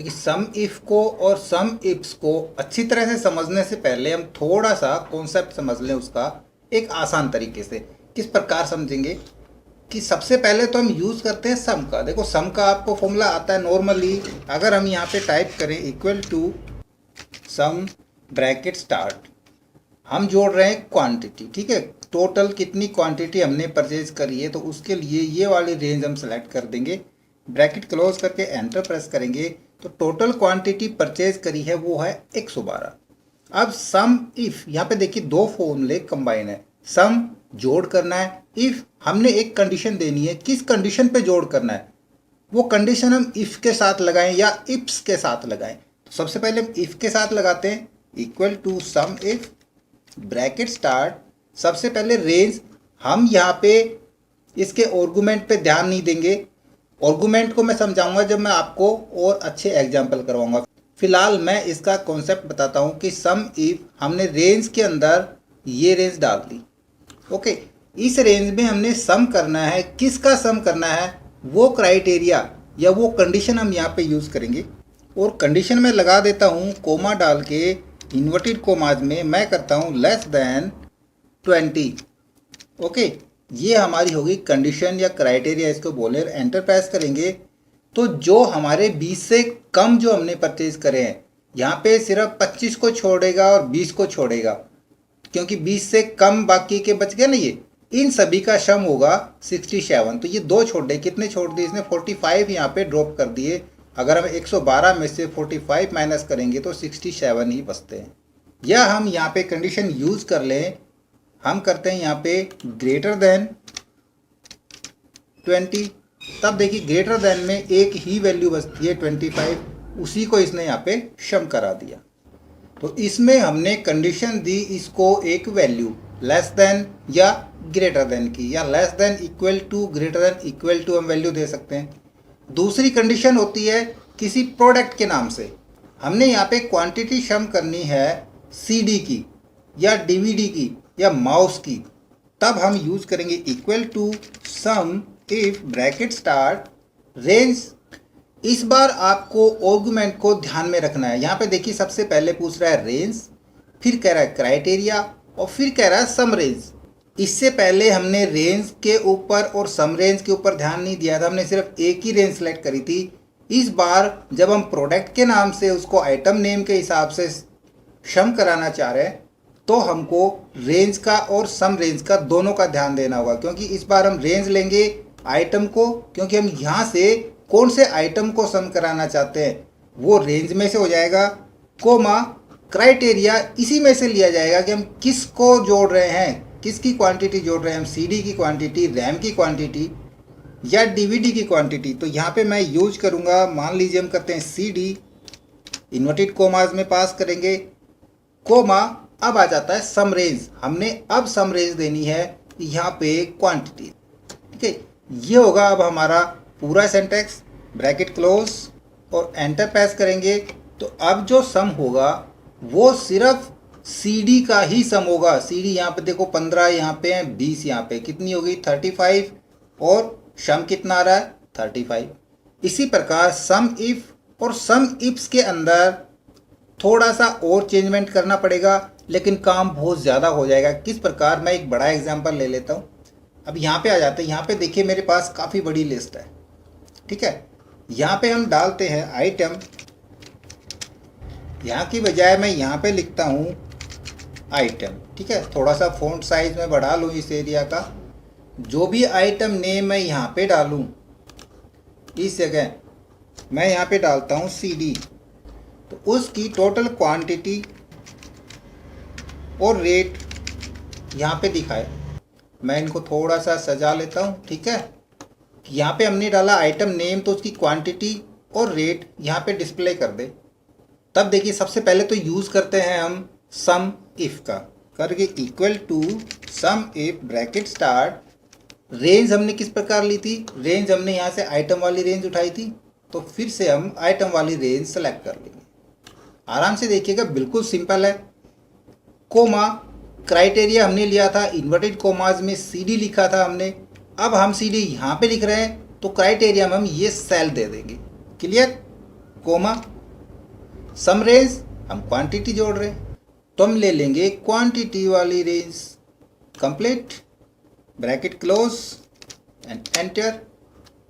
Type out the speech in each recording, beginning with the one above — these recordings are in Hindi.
देखिए सम इफ को और सम इफ्स को अच्छी तरह से समझने से पहले हम थोड़ा सा कॉन्सेप्ट समझ लें उसका एक आसान तरीके से। किस प्रकार समझेंगे कि सबसे पहले तो हम यूज़ करते हैं सम का। देखो सम का आपको फॉर्मूला आता है नॉर्मली, अगर हम यहाँ पे टाइप करें equal to sum bracket start, हम जोड़ रहे हैं क्वांटिटी, ठीक है, टोटल कितनी क्वांटिटी हमने परचेज करी है, तो उसके लिए ये वाली रेंज हम सेलेक्ट कर देंगे, ब्रैकेट क्लोज करके एंटर प्रेस करेंगे तो टोटल क्वांटिटी परचेज करी है वो है 112। अब सम इफ, यहाँ पे देखिए दो फॉर्मूले कंबाइन है, सम जोड़ करना है, इफ हमने एक कंडीशन देनी है, किस कंडीशन पे जोड़ करना है वो कंडीशन हम इफ के साथ लगाएं या इफ्स के साथ लगाएं। तो सबसे पहले हम इफ के साथ लगाते हैं, equal to sum if bracket start, सबसे पहले रेंज, हम यहाँ पे इसके आर्गुमेंट पे ध्यान नहीं देंगे, आर्गुमेंट को मैं समझाऊंगा जब मैं आपको और अच्छे एग्जाम्पल करवाऊंगा। फिलहाल मैं इसका कॉन्सेप्ट बताता हूँ कि सम इफ हमने रेंज के अंदर ये रेंज डाल दी, ओके, इस रेंज में हमने सम करना है, किसका सम करना है वो क्राइटेरिया या वो कंडीशन हम यहाँ पे यूज़ करेंगे। और कंडीशन में लगा देता हूँ कोमा डाल के, इन्वर्टेड कोमाज में मैं करता हूँ लेस देन 20, ओके, ये हमारी होगी कंडीशन या क्राइटेरिया इसको बोले। एंटर प्रेस करेंगे तो जो हमारे 20 से कम जो हमने परचेज करे हैं, यहाँ पे सिर्फ 25 को छोड़ेगा और 20 को छोड़ेगा, क्योंकि 20 से कम बाकी के बच गए ना, ये इन सभी का सम होगा 67। तो ये दो छोड़ दे, कितने छोड़ दिए इसने 45 यहाँ पे ड्रॉप कर दिए। अगर हम 112 में से 45 माइनस करेंगे तो 67 ही बचते हैं। या हम यहाँ पे कंडीशन यूज़ कर लें, हम करते हैं यहाँ पे ग्रेटर देन 20, तब देखिए ग्रेटर देन में एक ही वैल्यू बचती है 25, उसी को इसने यहाँ पे सम करा दिया। तो इसमें हमने कंडीशन दी इसको एक वैल्यू लेस देन या ग्रेटर देन की, या less than equal to, greater than equal to हम वैल्यू दे सकते हैं। दूसरी कंडीशन होती है किसी प्रोडक्ट के नाम से, हमने यहाँ पे क्वांटिटी सम करनी है सीडी की या डीवीडी की या माउस की, तब हम यूज़ करेंगे equal to sum if bracket start range. इस बार आपको आर्गुमेंट को ध्यान में रखना है। यहाँ पे देखिए सबसे पहले पूछ रहा है रेंज, फिर कह रहा है क्राइटेरिया और फिर कह रहा है सम रेंज। इससे पहले हमने रेंज के ऊपर और सम रेंज के ऊपर ध्यान नहीं दिया था, हमने सिर्फ एक ही रेंज सेलेक्ट करी थी। इस बार जब हम प्रोडक्ट के नाम से उसको आइटम नेम के हिसाब से सम कराना चाह रहे हैं तो हमको रेंज का और सम रेंज का दोनों का ध्यान देना होगा, क्योंकि इस बार हम रेंज लेंगे आइटम को, क्योंकि हम यहाँ से कौन से आइटम को सम कराना चाहते हैं वो रेंज में से हो जाएगा, कोमा क्राइटेरिया इसी में से लिया जाएगा कि हम किसको जोड़ रहे हैं, किसकी क्वांटिटी जोड़ रहे हैं, हम सीडी की क्वांटिटी, रैम की क्वांटिटी या डीवीडी की क्वांटिटी। तो यहाँ पे मैं यूज करूँगा, मान लीजिए हम करते हैं सीडी, इन्वर्टेड कोमाज में पास करेंगे कोमा, अब आ जाता है सम रेंज, हमने अब सम रेंज देनी है यहाँ पे क्वांटिटी, ठीक है। ये होगा अब हमारा पूरा सेंटेक्स, ब्रैकेट क्लोज और एंटर प्रेस करेंगे तो अब जो सम होगा वो सिर्फ सीडी का ही सम होगा। सीडी यहाँ पे देखो 15 यहाँ पे है, 20 यहाँ पे, कितनी होगी 35, और सम कितना आ रहा है 35। इसी प्रकार सम इफ और सम इफ्स के अंदर थोड़ा सा और चेंजमेंट करना पड़ेगा, लेकिन काम बहुत ज़्यादा हो जाएगा। किस प्रकार, मैं एक बड़ा एग्जांपल ले लेता हूँ। अब यहाँ पे आ जाते हैं, यहाँ पे देखिए मेरे पास काफ़ी बड़ी लिस्ट है, ठीक है। यहाँ पे हम डालते हैं आइटम, यहाँ की बजाय मैं यहाँ पे लिखता हूँ आइटम, ठीक है। थोड़ा सा फ़ॉन्ट साइज में बढ़ा लूँ इस एरिया का, जो भी आइटम नेम मैं यहाँ पे डालूँ इस जगह मैं यहाँ पे डालता हूँ सीडी, तो उसकी टोटल क्वांटिटी और रेट यहाँ पे दिखाए। मैं इनको थोड़ा सा सजा लेता हूँ, ठीक है। यहाँ पे हमने डाला आइटम नेम, तो उसकी क्वांटिटी और रेट यहाँ पे डिस्प्ले कर दे। तब देखिए सबसे पहले तो यूज़ करते हैं हम सम इफ का, करके equal to sum if bracket start, range हमने किस प्रकार ली थी, रेंज हमने यहाँ से आइटम वाली रेंज उठाई थी, तो फिर से हम आइटम वाली रेंज सेलेक्ट कर लेंगे। आराम से देखिएगा, बिल्कुल सिंपल है। कोमा क्राइटेरिया हमने लिया था, इन्वर्टेड कोमाज में सीडी लिखा था हमने, अब हम सीडी यहाँ पे लिख रहे हैं तो क्राइटेरिया में हम ये सेल दे देंगे, क्लियर। कोमा, सम रेंज हम क्वांटिटी जोड़ रहे हैं तो हम ले लेंगे क्वांटिटी वाली range, complete, bracket close and enter.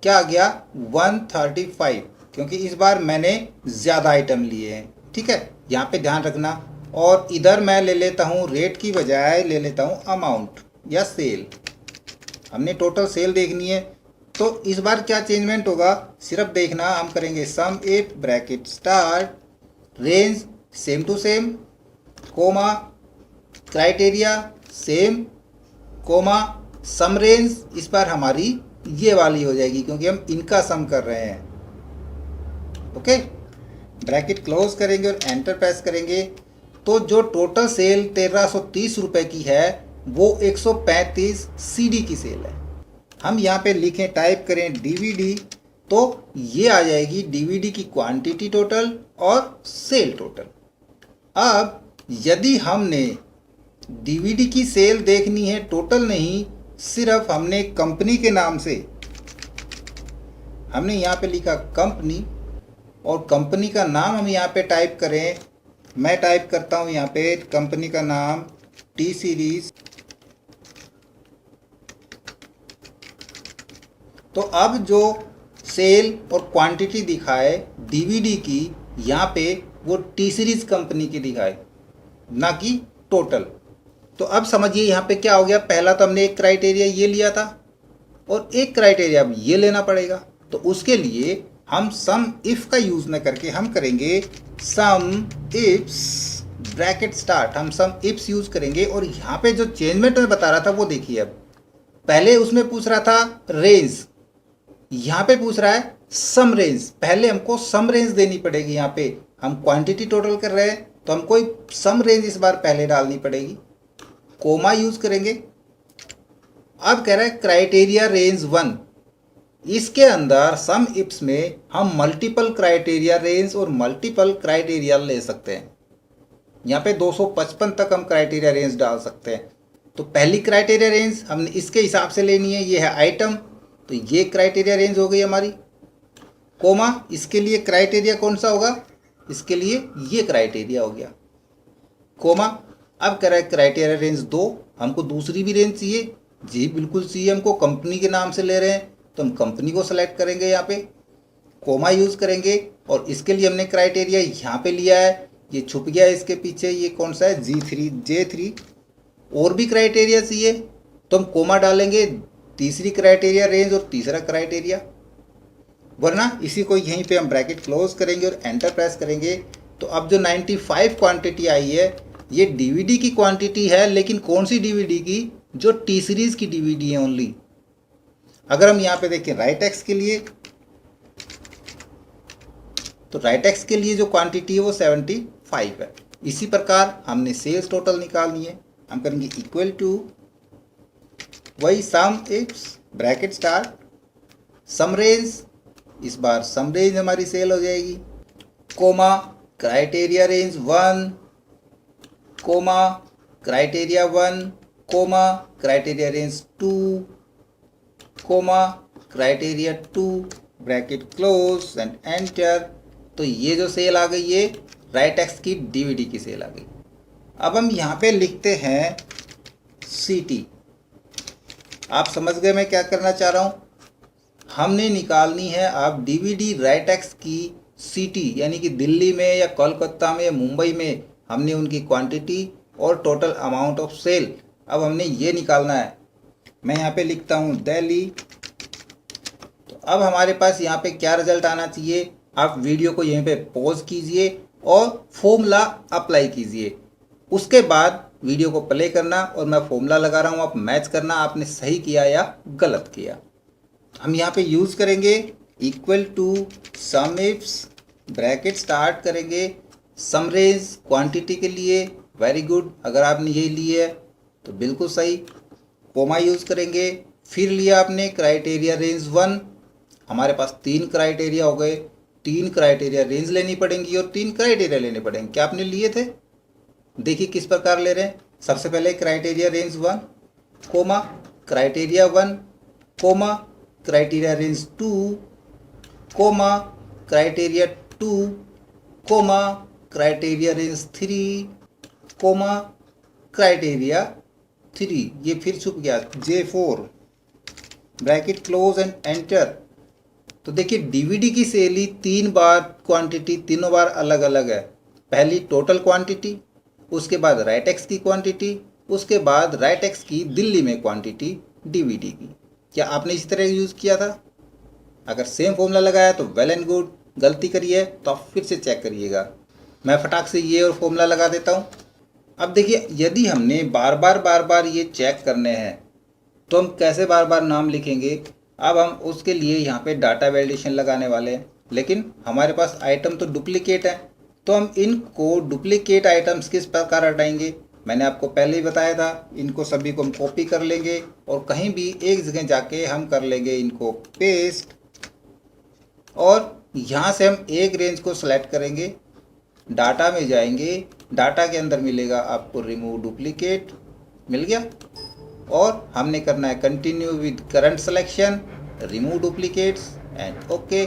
क्या आ गया 135, क्योंकि इस बार मैंने ज़्यादा आइटम लिए हैं, ठीक है, यहाँ पे ध्यान रखना। और इधर मैं ले लेता हूँ रेट की बजाय ले लेता हूँ अमाउंट या सेल। हमने टोटल सेल देखनी है तो इस बार क्या चेंजमेंट होगा सिर्फ देखना। हम करेंगे sum if bracket start range same to same, comma, criteria same, comma, sum range इस बार हमारी ये वाली हो जाएगी क्योंकि हम इनका सम कर रहे हैं। ओके, ब्रैकेट क्लोज करेंगे और एंटर प्रेस करेंगे तो जो टोटल सेल 1330 रुपये की है वो 135 सीडी की सेल है। हम यहाँ पे लिखें, टाइप करें डीवीडी तो ये आ जाएगी डीवीडी की क्वांटिटी टोटल और सेल टोटल। अब यदि हमने डीवीडी की सेल देखनी है टोटल नहीं, सिर्फ हमने कंपनी के नाम से, हमने यहाँ पे लिखा कंपनी और कंपनी का नाम हम यहाँ पे टाइप करें। मैं टाइप करता हूँ यहाँ पे कंपनी का नाम टी सीरीज। तो अब जो सेल और क्वांटिटी दिखाए डीवीडी की, यहाँ पे वो टी सीरीज कंपनी की दिखाए, ना कि टोटल। तो अब समझिए यहाँ पे क्या हो गया। पहला तो हमने एक क्राइटेरिया ये लिया था और एक क्राइटेरिया अब ये लेना पड़ेगा। तो उसके लिए हम सम इफ का यूज़ न करके हम करेंगे सम इफ्स, ब्रैकेट स्टार्ट, हम सम इफ्स यूज़ करेंगे। और यहाँ पे जो चेंजमेंट मैं बता रहा था वो देखिए। अब पहले उसमें पूछ रहा था रेंज, यहाँ पे पूछ रहा है सम रेंज। पहले हमको सम रेंज देनी पड़ेगी। यहाँ पे हम क्वांटिटी टोटल कर रहे हैं तो हमको सम रेंज इस बार पहले डालनी पड़ेगी। कोमा यूज़ करेंगे। अब कह रहा है क्राइटेरिया रेंज 1, इसके अंदर सम इफ्स में हम मल्टीपल क्राइटेरिया रेंज और मल्टीपल क्राइटेरिया ले सकते हैं। यहाँ पे 255 तक हम क्राइटेरिया रेंज डाल सकते हैं। तो पहली क्राइटेरिया रेंज हमने इसके हिसाब से लेनी है, ये है आइटम, तो ये क्राइटेरिया रेंज हो गई हमारी। कोमा, इसके लिए क्राइटेरिया कौन सा होगा, इसके लिए ये क्राइटेरिया हो गया। कोमा, अब कह रहा है क्राइटेरिया रेंज 2, हमको दूसरी भी रेंज चाहिए। जी बिल्कुल चाहिए, हमको कंपनी के नाम से ले रहे हैं तो हम कंपनी को सेलेक्ट करेंगे, यहाँ पे कोमा यूज़ करेंगे। और इसके लिए हमने क्राइटेरिया यहाँ पे लिया है, ये छुप गया है इसके पीछे, ये कौन सा है J3। और भी क्राइटेरिया चाहिए तो हम कोमा डालेंगे, तीसरी क्राइटेरिया रेंज और तीसरा क्राइटेरिया, वरना इसी को यहीं पे हम ब्रैकेट क्लोज करेंगे और एंटर प्रेस करेंगे। तो अब जो 95 क्वांटिटी आई है ये डीवीडी की क्वांटिटी है, लेकिन कौन सी डीवीडी की, जो टी सीरीज की डीवीडी है ओनली। अगर हम यहाँ पे देखें राइट एक्स के लिए, तो राइट एक्स के लिए जो क्वांटिटी है वो 75 है। इसी प्रकार हमने सेल्स टोटल निकालनी है। हम करेंगे इक्वल टू वही sum ifs, bracket start, sum range, इस बार सम रेंज हमारी सेल हो जाएगी, comma criteria range 1, comma criteria 1, comma criteria range 2, comma criteria 2, bracket close and enter. तो ये जो सेल आ गई ये राइट एक्स की डीवीडी की सेल आ गई। अब हम यहाँ पे लिखते हैं सीटी। आप समझ गए मैं क्या करना चाह रहा हूँ। हमने निकालनी है अब डीवीडी राइट एक्स की सिटी, यानी कि दिल्ली में या कोलकाता में या मुंबई में हमने उनकी क्वांटिटी और टोटल अमाउंट ऑफ सेल अब हमने ये निकालना है। मैं यहाँ पे लिखता हूँ दिल्ली। तो अब हमारे पास यहाँ पे क्या रिजल्ट आना चाहिए, आप वीडियो को यहीं पे पॉज कीजिए और फॉर्मूला अप्लाई कीजिए। उसके बाद वीडियो को प्ले करना और मैं फॉर्मूला लगा रहा हूँ, आप मैच करना आपने सही किया या गलत किया। हम यहाँ पे यूज़ करेंगे equal to sum ifs, bracket start करेंगे, सम रेंज क्वांटिटी के लिए, वेरी गुड, अगर आपने यही ली है तो बिल्कुल सही। कोमा यूज़ करेंगे, फिर लिया आपने क्राइटेरिया रेंज 1, हमारे पास 3 क्राइटेरिया हो गए, 3 क्राइटेरिया रेंज लेनी पड़ेंगी और 3 क्राइटेरिया लेने पड़ेंगे। क्या आपने लिए थे, देखिए किस प्रकार ले रहे हैं। सबसे पहले criteria range 1, comma criteria 1, comma criteria range 2, comma criteria 2 comma criteria range 3 comma criteria 3, ये फिर छुप गया J4 bracket close and enter. तो देखिए डीवीडी की सेल ही 3 बार क्वांटिटी तीनों बार अलग अलग है। पहली टोटल क्वांटिटी, उसके बाद राइट एक्स की क्वांटिटी, उसके बाद राइट एक्स की दिल्ली में क्वांटिटी डीवीडी की। क्या आपने इसी तरह यूज़ किया था? अगर सेम फॉर्मूला लगाया तो वेल एंड गुड, गलती करिए तो आप फिर से चेक करिएगा। मैं फटाक से ये और फॉर्मूला लगा देता हूँ। अब देखिए यदि हमने बार बार ये चेक करने हैं तो हम कैसे बार बार नाम लिखेंगे। अब हम उसके लिए यहाँ पे डाटा वैलिडेशन लगाने वाले हैं, लेकिन हमारे पास आइटम तो डुप्लीकेट है, तो हम इनको डुप्लीकेट आइटम्स किस प्रकार हटाएंगे। मैंने आपको पहले ही बताया था, इनको सभी को हम कॉपी कर लेंगे और कहीं भी एक जगह जाके हम कर लेंगे इनको पेस्ट, और यहाँ से हम एक रेंज को सेलेक्ट करेंगे, डाटा में जाएंगे, डाटा के अंदर मिलेगा आपको रिमूव डुप्लीकेट, मिल गया। और हमने करना है continue with current selection, remove duplicates and okay.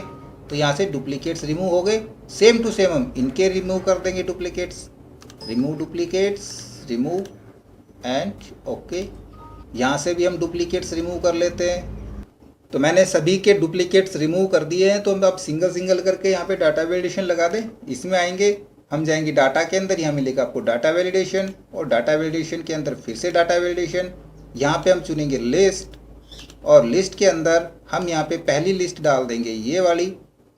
तो यहाँ से डुप्लीकेट्स रिमूव हो गए। सेम टू सेम हम इनके रिमूव कर देंगे duplicates, remove duplicates, remove and okay. यहाँ से भी हम डुप्लीकेट्स रिमूव कर लेते हैं। तो मैंने सभी के डुप्लीकेट्स रिमूव कर दिए हैं। तो हम अब सिंगल सिंगल करके यहाँ पे डाटा वैलिडेशन लगा दें। इसमें आएंगे, हम जाएंगे डाटा के अंदर, यहाँ मिलेगा आपको डाटा वैलिडेशन, और डाटा वैलिडेशन के अंदर फिर से डाटा वैलिडेशन। यहाँ पे हम चुनेंगे लिस्ट, और लिस्ट के अंदर हम यहाँ पे पहली लिस्ट डाल देंगे ये वाली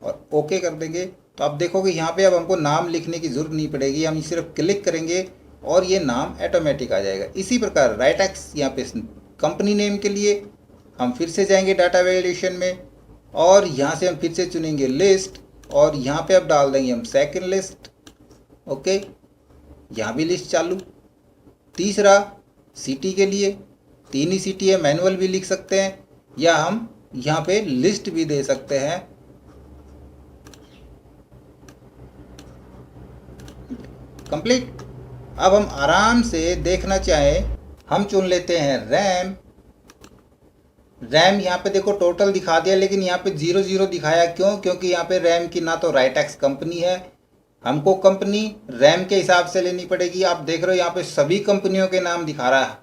और ओके कर देंगे। तो आप देखोगे यहाँ पे अब हमको नाम लिखने की ज़रूरत नहीं पड़ेगी, हम सिर्फ क्लिक करेंगे और ये नाम ऑटोमेटिक आ जाएगा। इसी प्रकार राइट एक्स यहाँ पे कंपनी नेम के लिए हम फिर से जाएंगे डाटा वैलिडेशन में, और यहाँ से हम फिर से चुनेंगे लिस्ट, और यहाँ पे अब डाल देंगे हम सेकंड लिस्ट, ओके। यहाँ भी लिस्ट चालू। तीसरा सिटी के लिए 3 ही सिटी है, मैनुअल भी लिख सकते हैं, या हम यहाँ पे लिस्ट भी दे सकते हैं। कंप्लीट। अब हम आराम से देखना चाहें, हम चुन लेते हैं रैम। रैम यहाँ पे देखो टोटल दिखा दिया, लेकिन यहाँ पे 0 दिखाया क्यों? क्योंकि यहाँ पे रैम की ना तो राइट एक्स कंपनी है, हमको कंपनी रैम के हिसाब से लेनी पड़ेगी। आप देख रहे हो यहाँ पे सभी कंपनियों के नाम दिखा रहा है।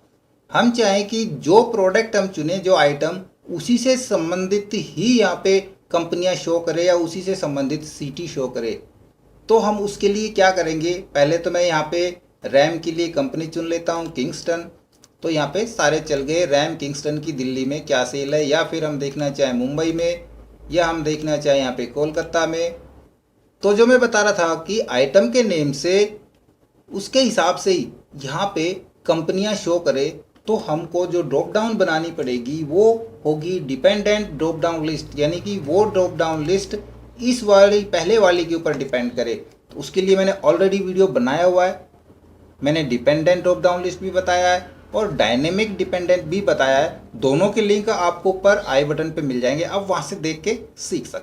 हम चाहें कि जो प्रोडक्ट हम चुने, जो आइटम, उसी से संबंधित ही यहाँ पे कंपनियाँ शो करे या उसी से संबंधित सिटी शो करे। तो हम उसके लिए क्या करेंगे, पहले तो मैं यहाँ पे रैम के लिए कंपनी चुन लेता हूँ, किंगस्टन। तो यहाँ पे सारे चल गए। रैम किंगस्टन की दिल्ली में क्या सेल है, या फिर हम देखना चाहें मुंबई में, या हम देखना चाहें यहाँ पे कोलकाता में। तो जो मैं बता रहा था कि आइटम के नेम से उसके हिसाब से ही यहाँ पे कंपनियाँ शो करे, तो हमको जो ड्रॉप डाउन बनानी पड़ेगी वो होगी डिपेंडेंट ड्रॉप डाउन लिस्ट, यानी कि वो ड्रॉप डाउन लिस्ट इस वाली पहले वाली के ऊपर डिपेंड करे। तो उसके लिए मैंने ऑलरेडी वीडियो बनाया हुआ है, मैंने डिपेंडेंट ड्रॉप डाउन लिस्ट भी बताया है और डायनेमिक डिपेंडेंट भी बताया है। दोनों के लिंक आपको ऊपर आई बटन पे मिल जाएंगे, आप वहाँ से देख के सीख सकते हैं।